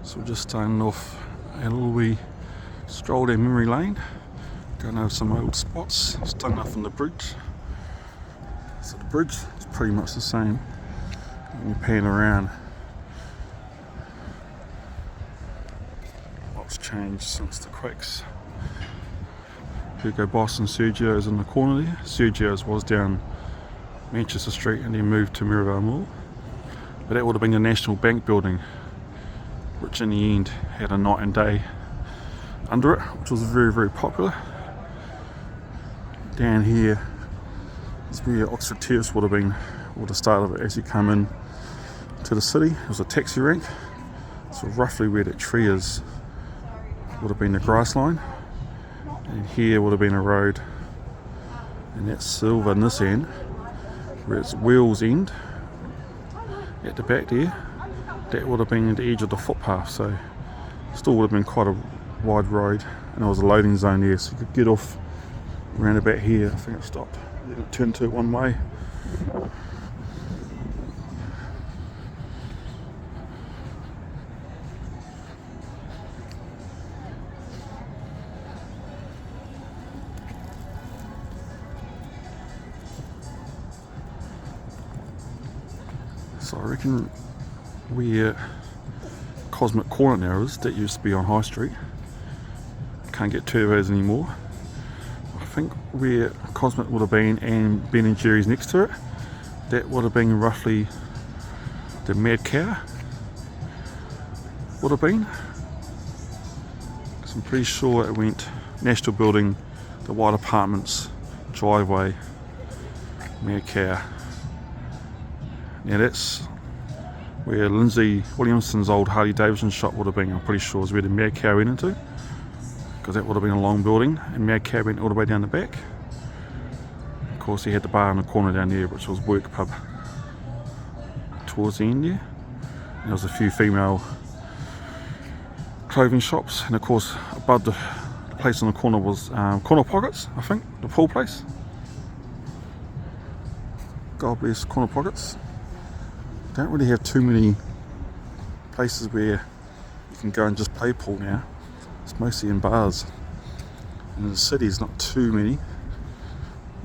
So we're just starting off a little wee stroll down memory lane, going over some old spots, starting off on the bridge. So the bridge is pretty much the same. When you pan around, what's changed since the quakes? Hugo Boss and Sergio's in the corner there. Sergio's was down Manchester Street and then moved to Mirabelle Mall. But that would have been the National Bank building, which in the end had a night and day under it, which was very, very popular. Down here is where Oxford Terrace would have been, or the start of it as you come in to the city. It was a taxi rank, so roughly where that tree is would have been the grass line, and here would have been a road, and that's silver in this end, where its wheels end at the back there. That would have been the edge of the footpath, so still would have been quite a wide road, and there was a loading zone there, so you could get off around about here. I think it stopped, then it turned to one way. So I reckon where Cosmic Corner now is, that used to be on High Street, can't get two of those anymore. I think where Cosmic would have been and Ben & Jerry's next to it, that would have been roughly the Mad Cow would have been. So I'm pretty sure it went National Building, the White Apartments, driveway, Mad Cow. Now that's where Lindsay Williamson's old Harley Davidson shop would have been. I'm pretty sure is where the Mad Cow went into, because that would have been a long building, and Mad Cow went all the way down the back. Of course, he had the bar in the corner down there, which was Work Pub towards the end there. And there was a few female clothing shops, and of course above the place in the corner was Corner Pockets, I think, the pool place. God bless Corner Pockets. Don't really have too many places where you can go and just play pool now. It's mostly in bars. And in the city's not too many.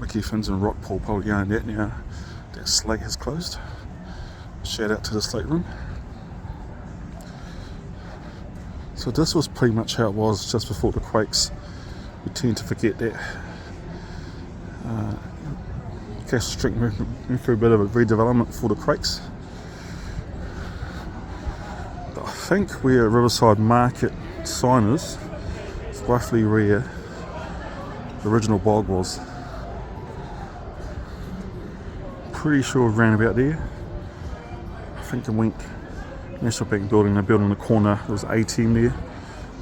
Mickey Finn's and Rock Pool probably own that now. That Slate has closed. Shout out to the Slate Room. So this was pretty much how it was just before the quakes. We tend to forget that. Castle Street went through a bit of a redevelopment for the quakes. I think where Riverside Market sign is roughly where the original bog was. Pretty sure around about there. I think it went National Bank building, the building in the corner, there was an ATM there.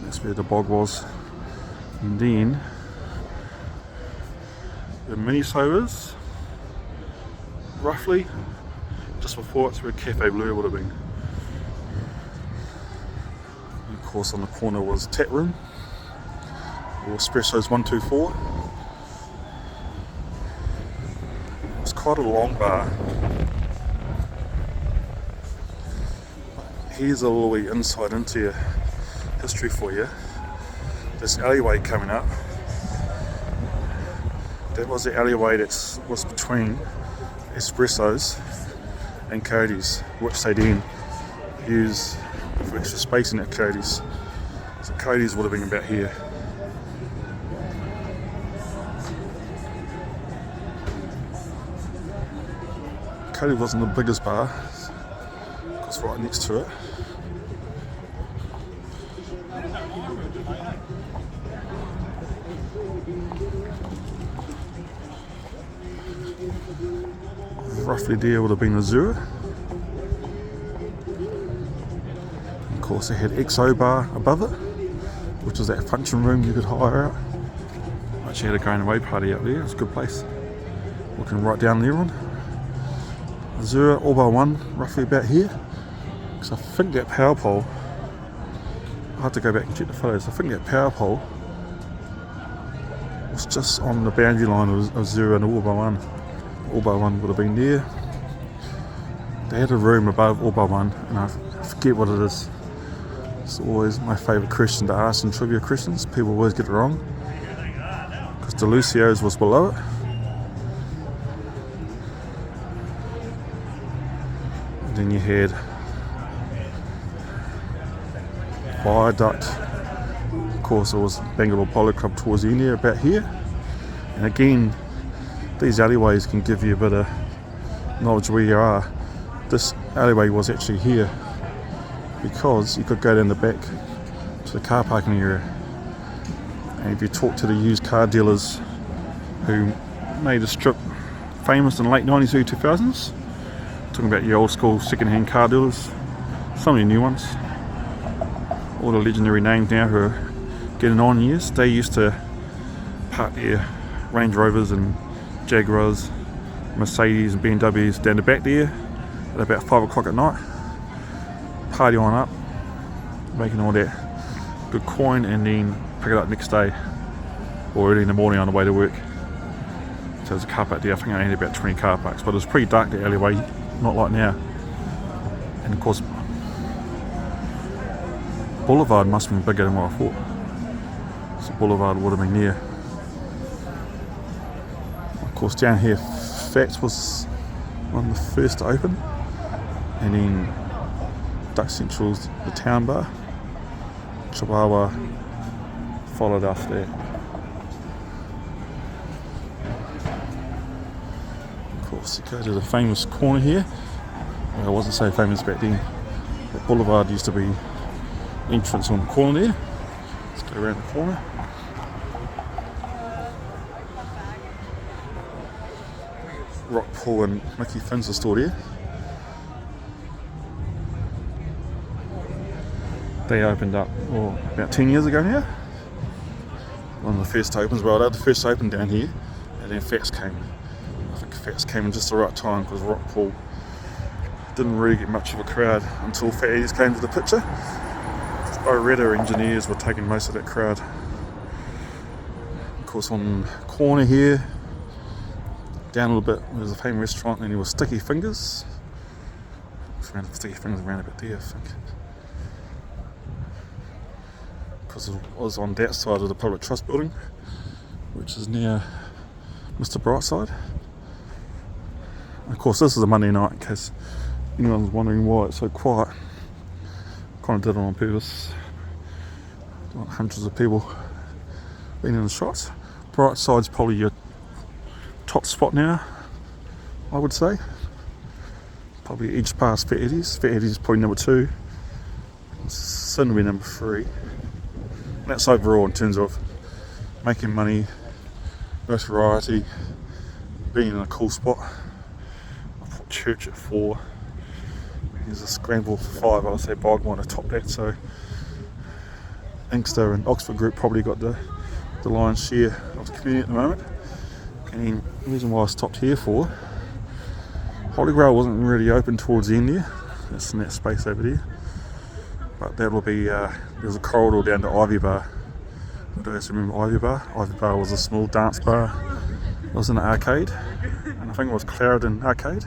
That's where the bog was. And then the Miniso is roughly just before it's where Cafe Bleu would have been. And of course on the corner was Tap Room, or Espresso's 124. It's quite a long bar. Here's a little wee insight into your history for you. This alleyway coming up, that was the alleyway that was between Espresso's and Cody's, which they then used for extra spacing at Cody's. So Cody's would have been about here. Cody wasn't the biggest bar, it's right next to it. Roughly there would have been Azura. Of course, they had XO bar above it, which was that function room you could hire out. Actually had a going away party up there. It's a good place. Looking right down there on Azura, all by one, roughly about here. Because I think that power pole, I have to go back and check the photos. I think that power pole was just on the boundary line of Azura and all by one. All by one would have been there. They had a room above all by one, and I forget what it is. It's always my favourite question to ask in trivia questions. People always get it wrong. Because Delusio's was below it. And then you had Viaduct. Of course, it was Bangalore Polo Club towards the end there, about here. And again, these alleyways can give you a bit of knowledge where you are. This alleyway was actually here because you could go down the back to the car parking area, and if you talk to the used car dealers who made the strip famous in the late 90s, early 2000s, talking about your old school second-hand car dealers, some of the new ones, all the legendary names now who are getting on years, they used to park their Range Rovers and Jaguars, Mercedes and BMWs down the back there at about 5 o'clock at night, party on up, making all that good coin, and then pick it up next day or early in the morning on the way to work. So there's a car park there. I think I had about 20 car parks, but it was pretty dark, the alleyway, not like now. And of course, Boulevard must have been bigger than what I thought. So Boulevard would have been there. Of course, down here, Fats was one of the first to open, and then Duck Central's the town bar. Chihuahua followed after that. Of course, you go to the famous corner here. Well, it wasn't so famous back then, but Boulevard used to be entrance on the corner there. Let's go around the corner. Rockpool and Mickey Finn's are stored here. They opened up about 10 years ago now. One of the first opens, well, they were the first to open down here, and then Fats came. I think Fats came in just the right time because Rockpool didn't really get much of a crowd until Fatties came to the picture. Oretta engineers were taking most of that crowd. Of course, on the corner here, down a little bit, there's a famous restaurant, and there was Sticky Fingers. Sticky Fingers around about there, I think. Because it was on that side of the Public Trust building, which is near Mr. Brightside. And of course, this is a Monday night, in case anyone's wondering why it's so quiet. Kind of did it on purpose. Hundreds of people being in the shots. Brightside's probably your top spot now, I would say. Probably edge past Fat Eddie's. Fat Eddie's probably number 2. Sin will be number 3. And that's overall in terms of making money, notoriety, being in a cool spot. I put Church at 4. There's a scramble for 5. I would say Bogwan to top that. So Inkster and Oxford Group probably got the lion's share of the community at the moment. And then the reason why I stopped here for, Holy Grail wasn't really open towards the end there. That's in that space over there. But that will be, there's a corridor down to Ivy Bar. I don't remember Ivy Bar. Ivy Bar was a small dance bar. It was in an arcade. And I think it was Clarendon Arcade.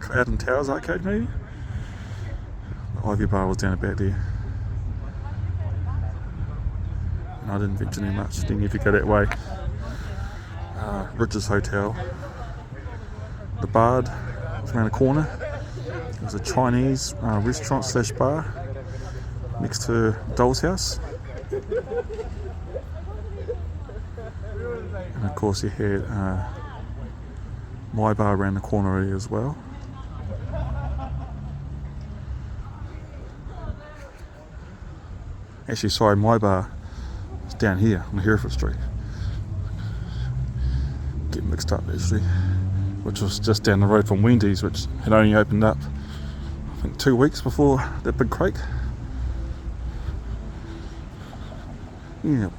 Clarendon Towers Arcade maybe. The Ivy Bar was down about there. And I didn't venture any much. Didn't have to go that way. Ridges Hotel. The Bard was around the corner. There's a Chinese restaurant slash bar next to Doll's House. And of course you had My Bar around the corner area as well. Actually, sorry, My Bar is down here on Hereford Street. Get mixed up actually, which was just down the road from Wendy's, which had only opened up I think 2 weeks before that big quake. Yeah,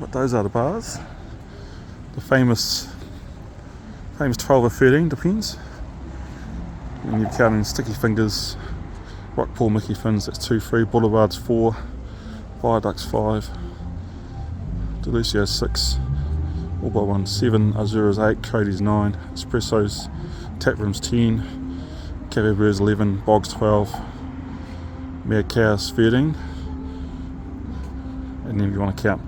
but those are the bars. The famous 12 or 13, depends. When you're counting Sticky Fingers, Rockpool, Mickey Finn's, that's 2, 3, Boulevard's 4, Viaduct's 5, Delusio's 6, All By One 7, Azura's 8, Cody's 9, Espresso's Taproom's 10, Cafe Beer's 11, Bog's 12, Mad Cow's 13, and then if you want to count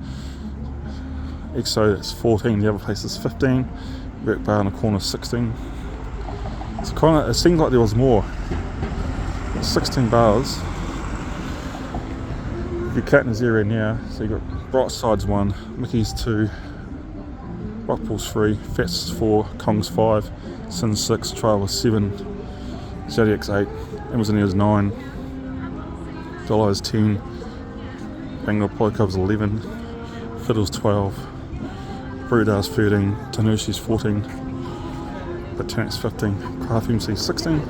EXO, that's 14, the other place is 15, Rec Bar in the corner 16. It's it seemed like there was more. 16 bars. If you count in this area now, so you've got Bright Side's 1, Mickey's 2, Rockpool's 3, Fats 4, Kong's 5, Sin's 6, Trial was 7, Zodiac's 8, Amazonia's 9, Dollar's 10, Bangor Polo Club's 11, Fiddle's 12, Brudar's 13, Tanushi's 14, Botanic's 15, Craft MC's 16,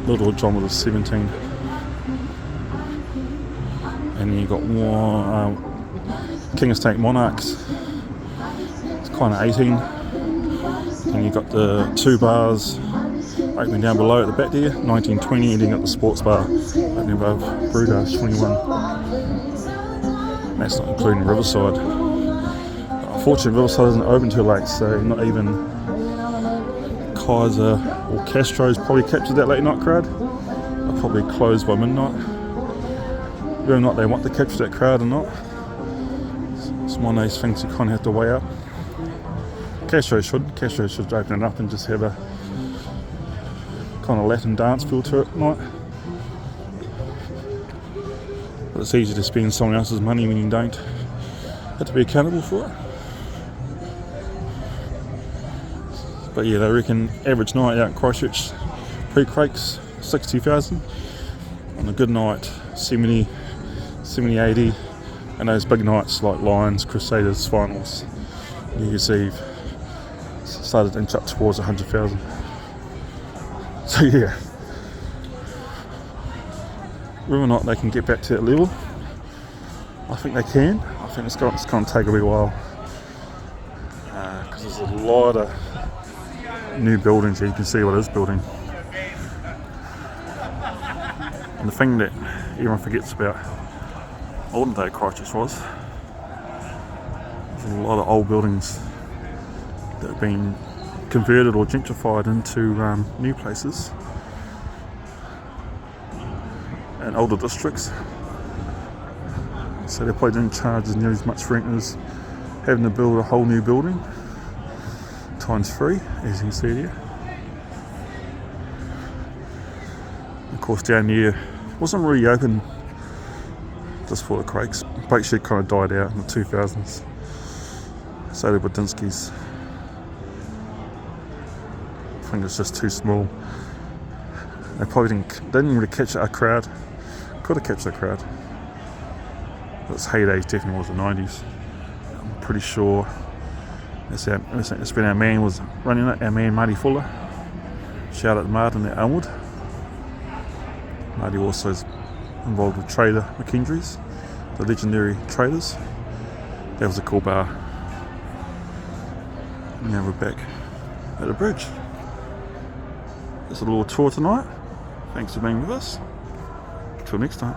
Little John was 17, and then you got one, King Estate Monarchs, it's kind of 18, and you got the 2 bars opening down below at the back there, 1920, ending at the sports bar opening above Brudar's 21. And that's not including Riverside. Unfortunately, Riverside isn't open too late, so not even Kaiser or Castro's probably captured that late night crowd. They'll probably close by midnight. Whether or not they want to capture that crowd or not, it's one of those things you kind of have to weigh up. Castro should open it up and just have a kind of Latin dance feel to it at night. But it's easy to spend someone else's money when you don't have to be accountable for it. But yeah, they reckon average night out in Christchurch pre-Crakes 60,000. On a good night 70, 80, and those big nights like Lions, Crusaders, Finals, New Year's Eve started to inch up towards 100,000. So yeah, whether or not they can get back to that level, I think they can. I think it's going to take a wee while, because there's a lot of new buildings here. You can see what is building, and the thing that everyone forgets about olden day Christchurch was there's a lot of old buildings that have been converted or gentrified into new places and older districts, so they probably didn't charge as near as much rent as having to build a whole new building times 3, as you can see here. Of course, down here wasn't really open just for the Crakes. Bike shed kind of died out in the 2000s. So did Budinski's. I think it's just too small. They probably didn't really catch a crowd. Could have catched a crowd. But its heyday definitely was the 90s. I'm pretty sure that's when our man was running it, our man Marty Fuller. Shout out to Martin at Elmwood. Marty also is involved with Trader McKendry's, the legendary Traders. That was a cool bar. Now we're back at the bridge. That's a little tour tonight. Thanks for being with us. Till next time.